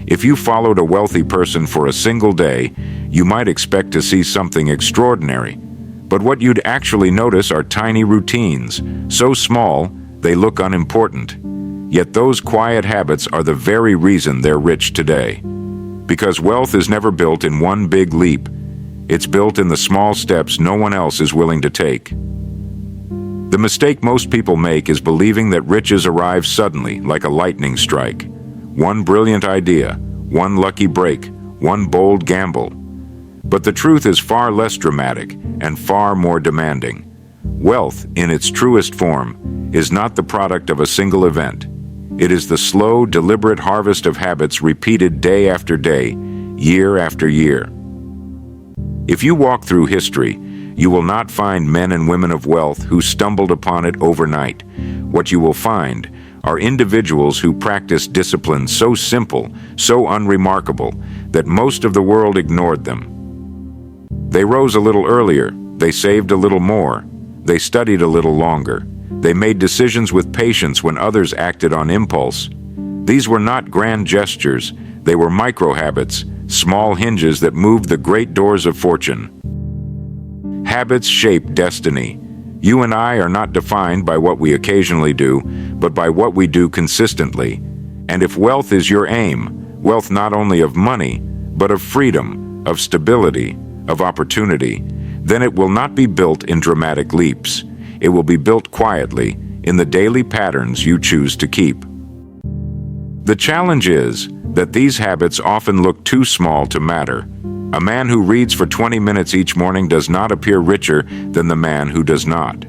If you followed a wealthy person for a single day, you might expect to see something extraordinary. But what you'd actually notice are tiny routines, so small they look unimportant. Yet those quiet habits are the very reason they're rich today. Because wealth is never built in one big leap. It's built in the small steps no one else is willing to take. The mistake most people make is believing that riches arrive suddenly, like a lightning strike. One brilliant idea, one lucky break, one bold gamble. But the truth is far less dramatic and far more demanding. Wealth, in its truest form, is not the product of a single event. It is the slow, deliberate harvest of habits repeated day after day, year after year. If you walk through history, you will not find men and women of wealth who stumbled upon it overnight. What you will find are individuals who practice discipline so simple, so unremarkable, that most of the world ignored them. They rose a little earlier, they saved a little more, they studied a little longer, they made decisions with patience when others acted on impulse. These were not grand gestures, they were micro-habits, small hinges that moved the great doors of fortune. Habits shape destiny. You and I are not defined by what we occasionally do, but by what we do consistently. And if wealth is your aim, wealth not only of money, but of freedom, of stability, of opportunity, then it will not be built in dramatic leaps. It will be built quietly in the daily patterns you choose to keep. The challenge is that these habits often look too small to matter. A man who reads for 20 minutes each morning does not appear richer than the man who does not.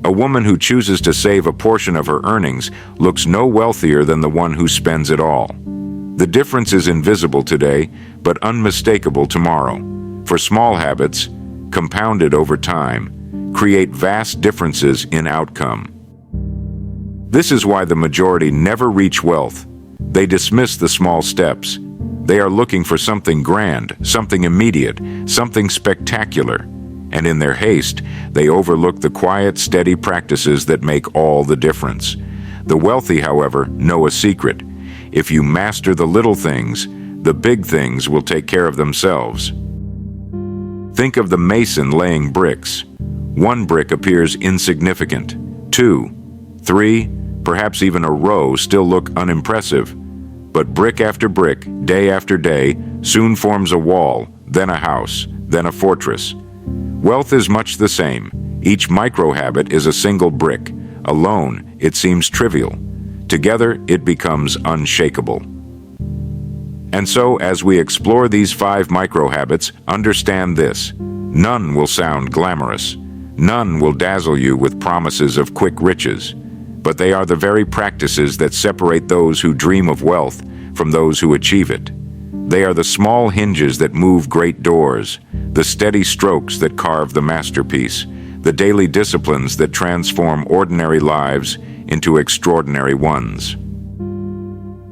A woman who chooses to save a portion of her earnings looks no wealthier than the one who spends it all. The difference is invisible today, but unmistakable tomorrow. For small habits, compounded over time, create vast differences in outcome. This is why the majority never reach wealth. They dismiss the small steps. They are looking for something grand, something immediate, something spectacular. And in their haste, they overlook the quiet, steady practices that make all the difference. The wealthy, however, know a secret. If you master the little things, the big things will take care of themselves. Think of the mason laying bricks. One brick appears insignificant. 2, 3, perhaps even a row still look unimpressive. But brick after brick, day after day, soon forms a wall, then a house, then a fortress. Wealth is much the same. Each micro-habit is a single brick. Alone, it seems trivial. Together, it becomes unshakable. And so, as we explore these 5 micro-habits, understand this. None will sound glamorous. None will dazzle you with promises of quick riches. But they are the very practices that separate those who dream of wealth from those who achieve it. They are the small hinges that move great doors, the steady strokes that carve the masterpiece, the daily disciplines that transform ordinary lives into extraordinary ones.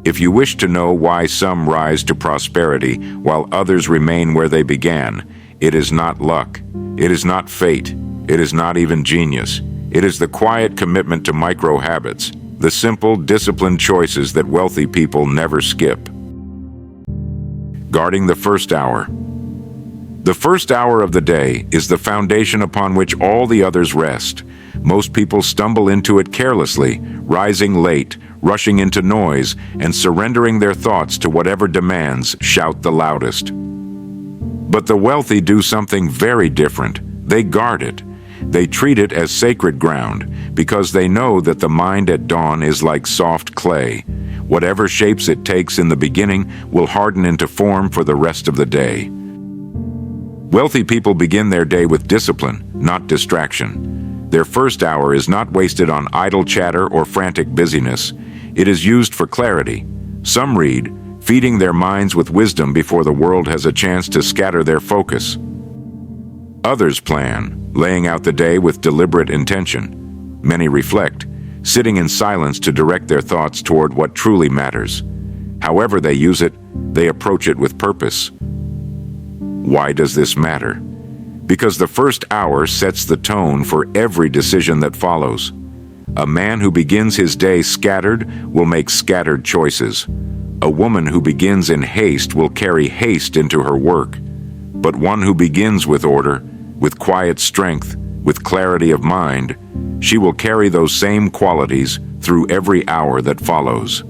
If you wish to know why some rise to prosperity while others remain where they began, it is not luck, it is not fate, it is not even genius. It is the quiet commitment to micro-habits, the simple, disciplined choices that wealthy people never skip. Guarding the first hour. The first hour of the day is the foundation upon which all the others rest. Most people stumble into it carelessly, rising late, rushing into noise, and surrendering their thoughts to whatever demands shout the loudest. But the wealthy do something very different. They guard it. They treat it as sacred ground because they know that the mind at dawn is like soft clay. Whatever shapes it takes in the beginning will harden into form for the rest of the day. Wealthy people begin their day with discipline, not distraction. Their first hour is not wasted on idle chatter or frantic busyness. It is used for clarity. Some read, feeding their minds with wisdom before the world has a chance to scatter their focus. Others plan, laying out the day with deliberate intention. Many reflect, sitting in silence to direct their thoughts toward what truly matters. However they use it, they approach it with purpose. Why does this matter? Because the first hour sets the tone for every decision that follows. A man who begins his day scattered will make scattered choices. A woman who begins in haste will carry haste into her work, but one who begins with order, with quiet strength, with clarity of mind, she will carry those same qualities through every hour that follows.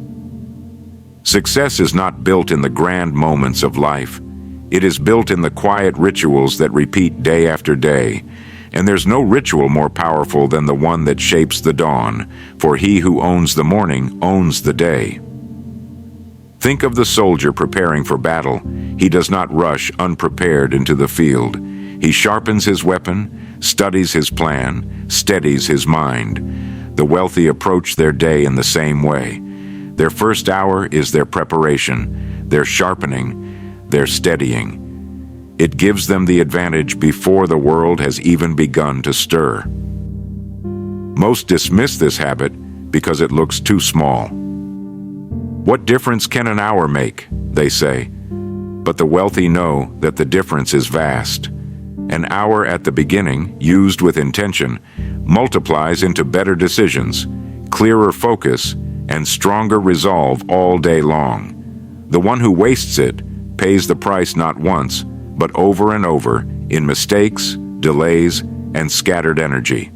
Success is not built in the grand moments of life. It is built in the quiet rituals that repeat day after day, and there's no ritual more powerful than the one that shapes the dawn, for he who owns the morning owns the day. Think of the soldier preparing for battle. He does not rush unprepared into the field. He sharpens his weapon, studies his plan, steadies his mind. The wealthy approach their day in the same way. Their first hour is their preparation, their sharpening, their steadying. It gives them the advantage before the world has even begun to stir. Most dismiss this habit because it looks too small. What difference can an hour make, they say. But the wealthy know that the difference is vast. An hour at the beginning, used with intention, multiplies into better decisions, clearer focus, and stronger resolve all day long. The one who wastes it pays the price not once, but over and over in mistakes, delays, and scattered energy.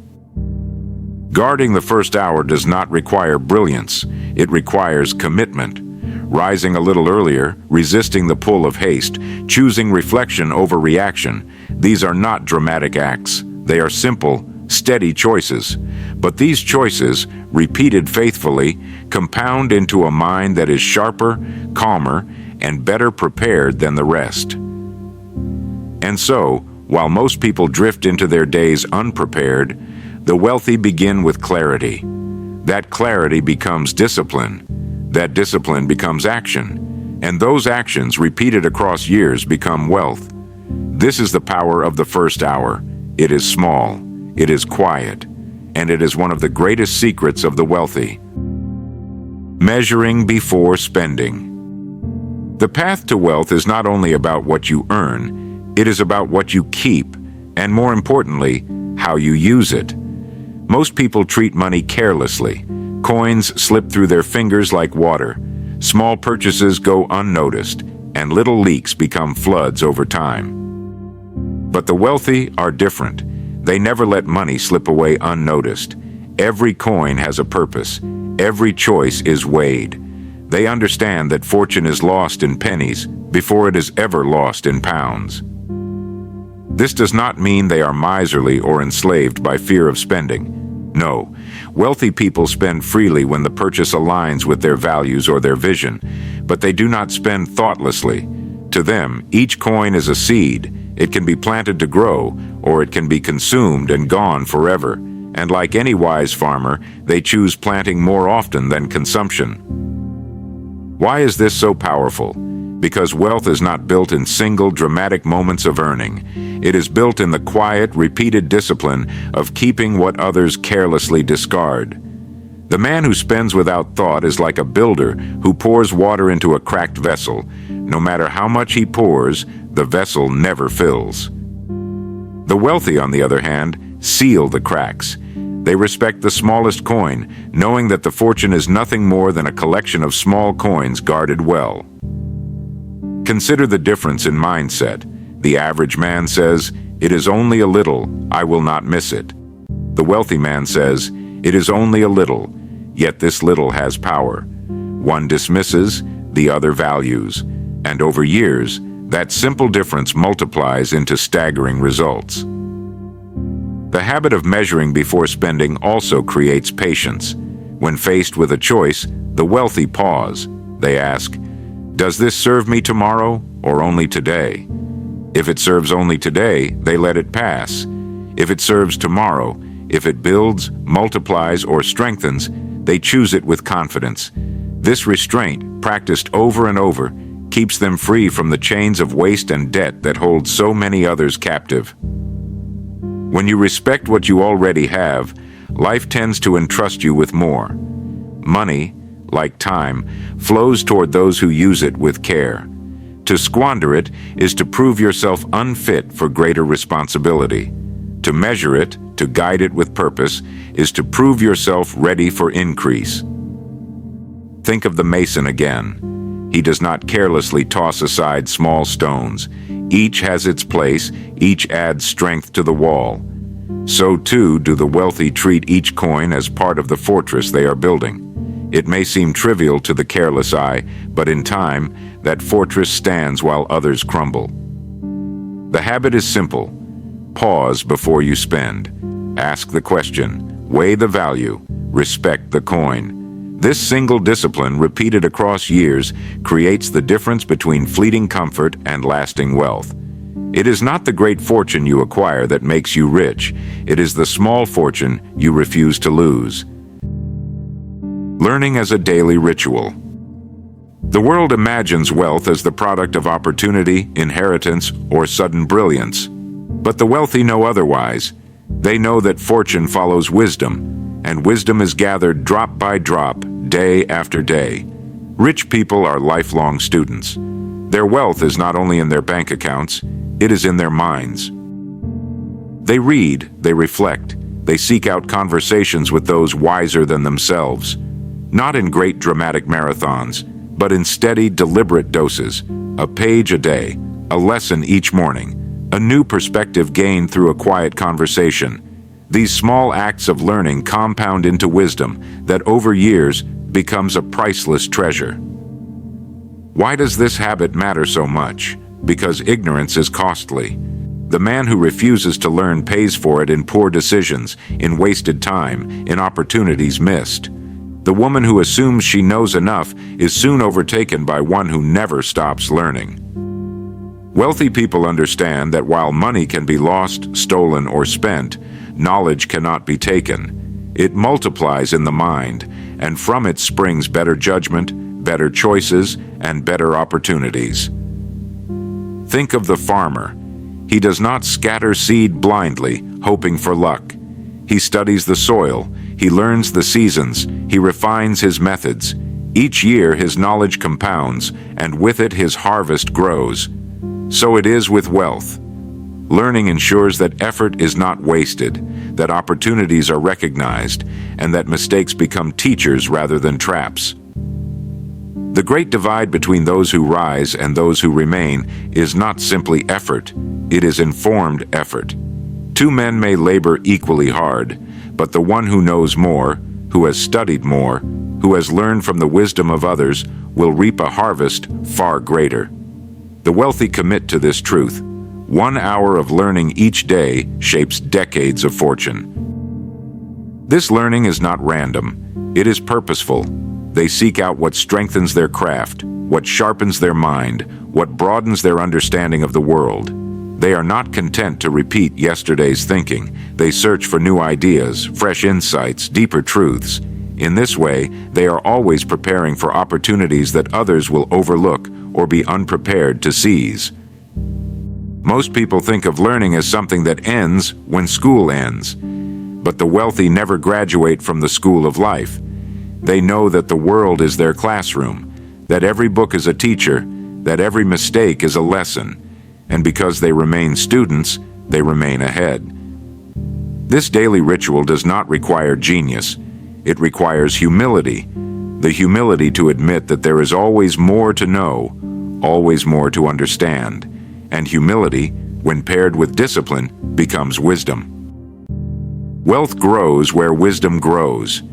Guarding the first hour does not require brilliance. It requires commitment. Rising a little earlier, resisting the pull of haste, choosing reflection over reaction. These are not dramatic acts. They are simple, steady choices. But these choices, repeated faithfully, compound into a mind that is sharper, calmer, and better prepared than the rest. And so, while most people drift into their days unprepared, the wealthy begin with clarity. That clarity becomes discipline. That discipline becomes action. And those actions, repeated across years, become wealth. This is the power of the first hour. It is small, it is quiet, and it is one of the greatest secrets of the wealthy. Measuring before spending. The path to wealth is not only about what you earn, it is about what you keep, and more importantly, how you use it. Most people treat money carelessly. Coins slip through their fingers like water. Small purchases go unnoticed, and little leaks become floods over time. But the wealthy are different. They never let money slip away unnoticed. Every coin has a purpose. Every choice is weighed. They understand that fortune is lost in pennies before it is ever lost in pounds. This does not mean they are miserly or enslaved by fear of spending. No, wealthy people spend freely when the purchase aligns with their values or their vision, but they do not spend thoughtlessly. To them, each coin is a seed. It can be planted to grow, or it can be consumed and gone forever. And like any wise farmer, they choose planting more often than consumption. Why is this so powerful? Because wealth is not built in single dramatic moments of earning. It is built in the quiet, repeated discipline of keeping what others carelessly discard. The man who spends without thought is like a builder who pours water into a cracked vessel. No matter how much he pours, the vessel never fills. The wealthy, on the other hand, seal the cracks. They respect the smallest coin, knowing that the fortune is nothing more than a collection of small coins guarded well. Consider the difference in mindset. The average man says, "It is only a little, I will not miss it." The wealthy man says, "It is only a little, yet this little has power." One dismisses, the other values. And over years, that simple difference multiplies into staggering results. The habit of measuring before spending also creates patience. When faced with a choice, the wealthy pause. They ask, "Does this serve me tomorrow or only today?" If it serves only today, they let it pass. If it serves tomorrow, if it builds, multiplies, or strengthens, they choose it with confidence. This restraint, practiced over and over, keeps them free from the chains of waste and debt that hold so many others captive. When you respect what you already have, life tends to entrust you with more. Money, like time, flows toward those who use it with care. To squander it is to prove yourself unfit for greater responsibility. To measure it, to guide it with purpose, is to prove yourself ready for increase. Think of the mason again. He does not carelessly toss aside small stones. Each has its place, each adds strength to the wall. So too do the wealthy treat each coin as part of the fortress they are building. It may seem trivial to the careless eye, but in time, that fortress stands while others crumble. The habit is simple. Pause before you spend. Ask the question, weigh the value, respect the coin. This single discipline, repeated across years, creates the difference between fleeting comfort and lasting wealth. It is not the great fortune you acquire that makes you rich. It is the small fortune you refuse to lose. Learning as a daily ritual. The world imagines wealth as the product of opportunity, inheritance, or sudden brilliance. But the wealthy know otherwise. They know that fortune follows wisdom, and wisdom is gathered drop by drop, day after day. Rich people are lifelong students. Their wealth is not only in their bank accounts, it is in their minds. They read, they reflect, they seek out conversations with those wiser than themselves. Not in great dramatic marathons, but in steady, deliberate doses, a page a day, a lesson each morning, a new perspective gained through a quiet conversation. These small acts of learning compound into wisdom that over years becomes a priceless treasure. Why does this habit matter so much? Because ignorance is costly. The man who refuses to learn pays for it in poor decisions, in wasted time, in opportunities missed. The woman who assumes she knows enough is soon overtaken by one who never stops learning. Wealthy people understand that while money can be lost, stolen, or spent, knowledge cannot be taken. It multiplies in the mind, and from it springs better judgment, better choices, and better opportunities. Think of the farmer. He does not scatter seed blindly, hoping for luck. He studies the soil, he learns the seasons, he refines his methods. Each year his knowledge compounds, and with it his harvest grows. So it is with wealth. Learning ensures that effort is not wasted, that opportunities are recognized, and that mistakes become teachers rather than traps. The great divide between those who rise and those who remain is not simply effort, it is informed effort. Two men may labor equally hard, but the one who knows more, who has studied more, who has learned from the wisdom of others, will reap a harvest far greater. The wealthy commit to this truth. 1 hour of learning each day shapes decades of fortune. This learning is not random, it is purposeful. They seek out what strengthens their craft, what sharpens their mind, what broadens their understanding of the world. They are not content to repeat yesterday's thinking. They search for new ideas, fresh insights, deeper truths. In this way, they are always preparing for opportunities that others will overlook or be unprepared to seize. Most people think of learning as something that ends when school ends. But the wealthy never graduate from the school of life. They know that the world is their classroom, that every book is a teacher, that every mistake is a lesson, and because they remain students, they remain ahead. This daily ritual does not require genius. It requires humility, the humility to admit that there is always more to know, always more to understand, and humility, when paired with discipline, becomes wisdom. Wealth grows where wisdom grows.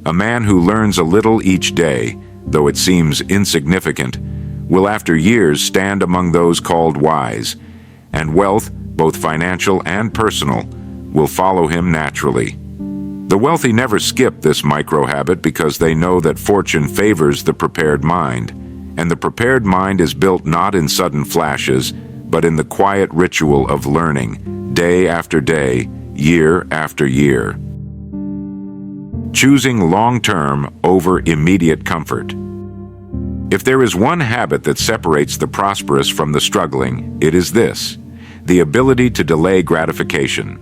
A man who learns a little each day, though it seems insignificant, will after years stand among those called wise, and wealth, both financial and personal, will follow him naturally. The wealthy never skip this micro-habit because they know that fortune favors the prepared mind, and the prepared mind is built not in sudden flashes, but in the quiet ritual of learning, day after day, year after year. Choosing long-term over immediate comfort. If there is one habit that separates the prosperous from the struggling, it is this: the ability to delay gratification.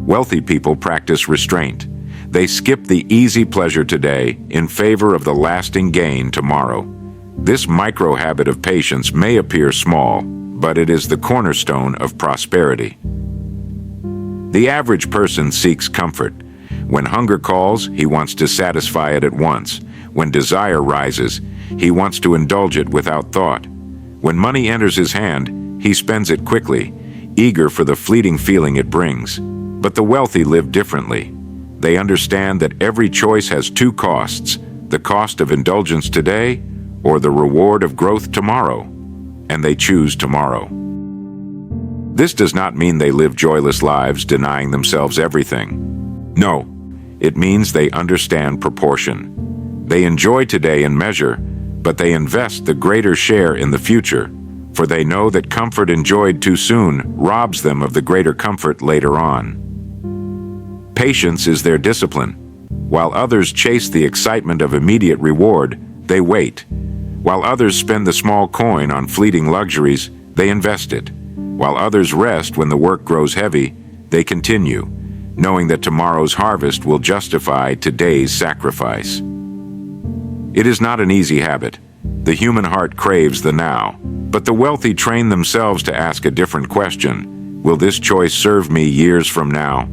Wealthy people practice restraint. They skip the easy pleasure today in favor of the lasting gain tomorrow. This micro-habit of patience may appear small, but it is the cornerstone of prosperity. The average person seeks comfort, When hunger calls, he wants to satisfy it at once. When desire rises, he wants to indulge it without thought. When money enters his hand, he spends it quickly, eager for the fleeting feeling it brings. But the wealthy live differently. They understand that every choice has two costs: the cost of indulgence today or the reward of growth tomorrow. And they choose tomorrow. This does not mean they live joyless lives denying themselves everything. No, it means they understand proportion. They enjoy today in measure, but they invest the greater share in the future, for they know that comfort enjoyed too soon robs them of the greater comfort later on. Patience is their discipline. While others chase the excitement of immediate reward, they wait. While others spend the small coin on fleeting luxuries, they invest it. While others rest when the work grows heavy, they continue, knowing that tomorrow's harvest will justify today's sacrifice. It is not an easy habit. The human heart craves the now, but the wealthy train themselves to ask a different question: will this choice serve me years from now?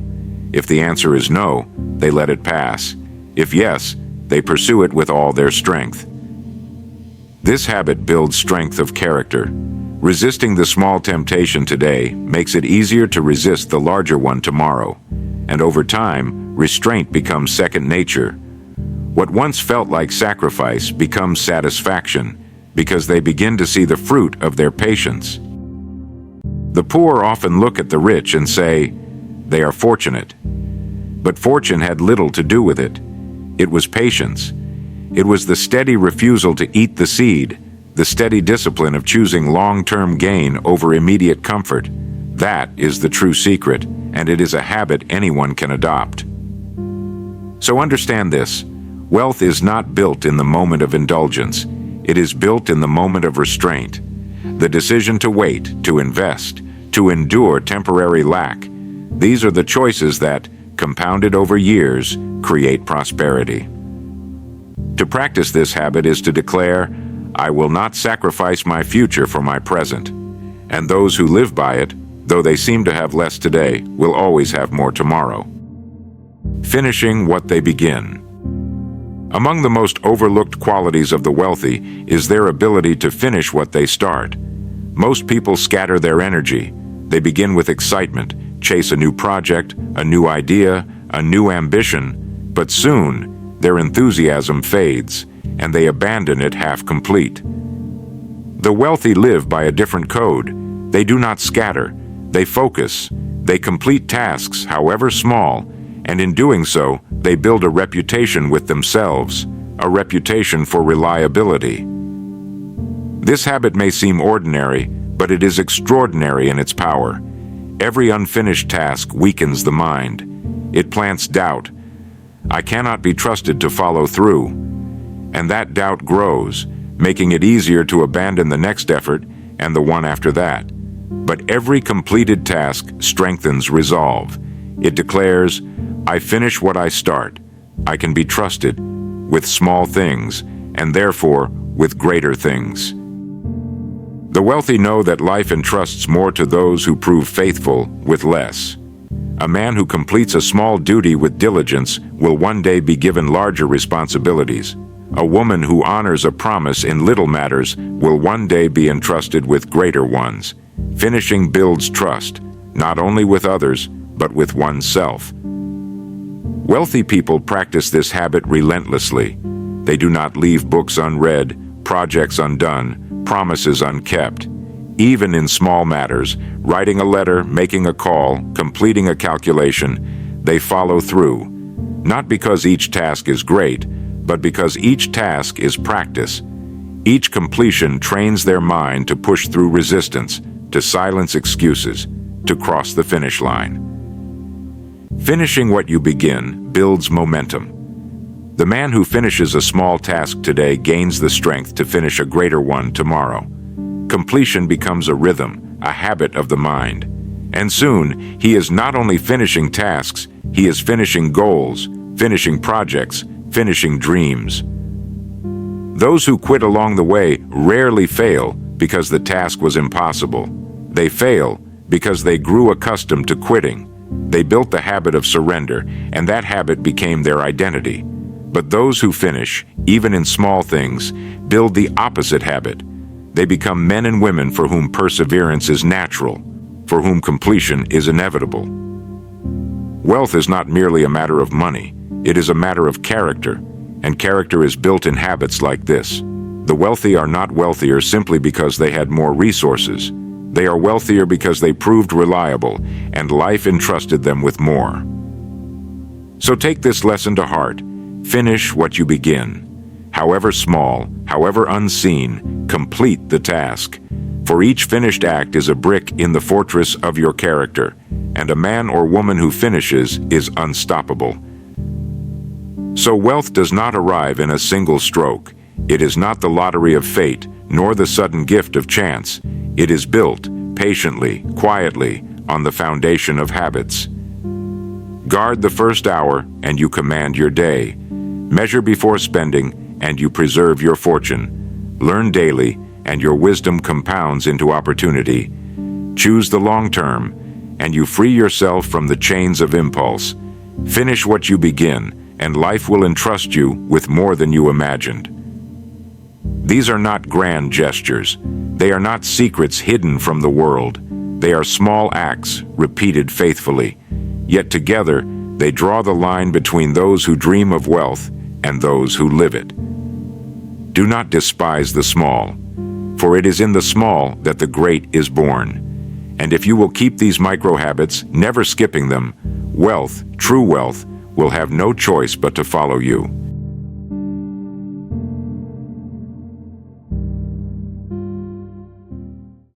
If the answer is no, they let it pass. If yes, they pursue it with all their strength. This habit builds strength of character. Resisting the small temptation today makes it easier to resist the larger one tomorrow. And over time, restraint becomes second nature. What once felt like sacrifice becomes satisfaction because they begin to see the fruit of their patience. The poor often look at the rich and say, they are fortunate. But fortune had little to do with it. It was patience. It was the steady refusal to eat the seed, the steady discipline of choosing long-term gain over immediate comfort. That is the true secret, and it is a habit anyone can adopt. So understand this: wealth is not built in the moment of indulgence. It is built in the moment of restraint. The decision to wait, to invest, to endure temporary lack. These are the choices that, compounded over years, create prosperity. To practice this habit is to declare, I will not sacrifice my future for my present. And those who live by it, though they seem to have less today, will always have more tomorrow. Finishing what they begin. Among the most overlooked qualities of the wealthy is their ability to finish what they start. Most people scatter their energy. They begin with excitement, chase a new project, a new idea, a new ambition, but soon their enthusiasm fades, and they abandon it half complete. The wealthy live by a different code. They do not scatter. They focus. They complete tasks, however small, and in doing so, they build a reputation with themselves, a reputation for reliability. This habit may seem ordinary, but it is extraordinary in its power. Every unfinished task weakens the mind. It plants doubt. I cannot be trusted to follow through. And that doubt grows, making it easier to abandon the next effort and the one after that. But every completed task strengthens resolve. It declares, I finish what I start. I can be trusted with small things, and therefore with greater things. The wealthy know that life entrusts more to those who prove faithful with less. A man who completes a small duty with diligence will one day be given larger responsibilities. A woman who honors a promise in little matters will one day be entrusted with greater ones. Finishing builds trust, not only with others, but with oneself. Wealthy people practice this habit relentlessly. They do not leave books unread, projects undone, promises unkept. Even in small matters, writing a letter, making a call, completing a calculation, they follow through. Not because each task is great, but because each task is practice. Each completion trains their mind to push through resistance, to silence excuses, to cross the finish line. Finishing what you begin builds momentum. The man who finishes a small task today gains the strength to finish a greater one tomorrow. Completion becomes a rhythm, a habit of the mind. And soon, he is not only finishing tasks, he is finishing goals, finishing projects, finishing dreams. Those who quit along the way rarely fail because the task was impossible. They fail because they grew accustomed to quitting. They built the habit of surrender, and that habit became their identity. But those who finish, even in small things, build the opposite habit. They become men and women for whom perseverance is natural, for whom completion is inevitable. Wealth is not merely a matter of money, it is a matter of character, and character is built in habits like this. The wealthy are not wealthier simply because they had more resources. They are wealthier because they proved reliable, and life entrusted them with more. So take this lesson to heart. Finish what you begin. However small, however unseen, complete the task. For each finished act is a brick in the fortress of your character, and a man or woman who finishes is unstoppable. So wealth does not arrive in a single stroke. It is not the lottery of fate, nor the sudden gift of chance. It is built, patiently, quietly, on the foundation of habits. Guard the first hour, and you command your day. Measure before spending, and you preserve your fortune. Learn daily, and your wisdom compounds into opportunity. Choose the long term, and you free yourself from the chains of impulse. Finish what you begin, and life will entrust you with more than you imagined. These are not grand gestures. They are not secrets hidden from the world. They are small acts, repeated faithfully. Yet together, they draw the line between those who dream of wealth and those who live it. Do not despise the small, for it is in the small that the great is born. And if you will keep these micro-habits, never skipping them, wealth, true wealth, will have no choice but to follow you.